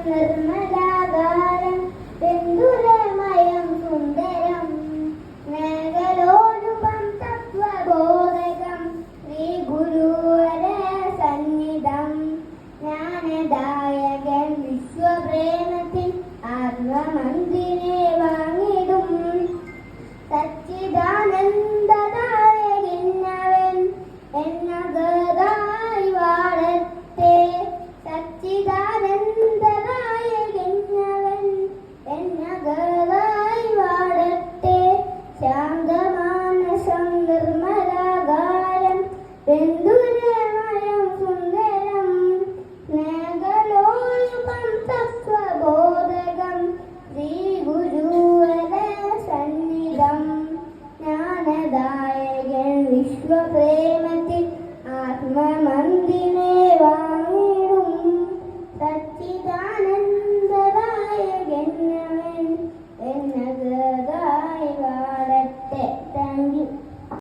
നിർമ്മലാകാരം ബന്ധുരമയം Sundaram മേഘലോലുപം തത്വബോധകം Shri ഗുരുവര സന്നിധം ജ്ഞാനദായകൻ വിശ്വപ്രേമത്തിൽ ആത്മമന്ദിരെ വാങ്ങിടും സച്ചിദാനന്ദദായകനവൻ എന്നഗതായി വാഴത്തെ സച്ചിദാനന്ദദായകനവൻ എന്നഗതായി വാഴത്തെ ശാന്തമാനസം നിർമ്മലാകാരം ബന്ധുരമയം Sundaram മേഘലോലുപം തത്വബോധകം Shri ഗുരുവര സന്നിധം ജ്ഞാനദായകൻ വിശ്വപ്രേമത്തിൽ ആത്മമന്ദിനെ വാങ്ങിടും സച്ചിദാനന്ദദായകനവൻ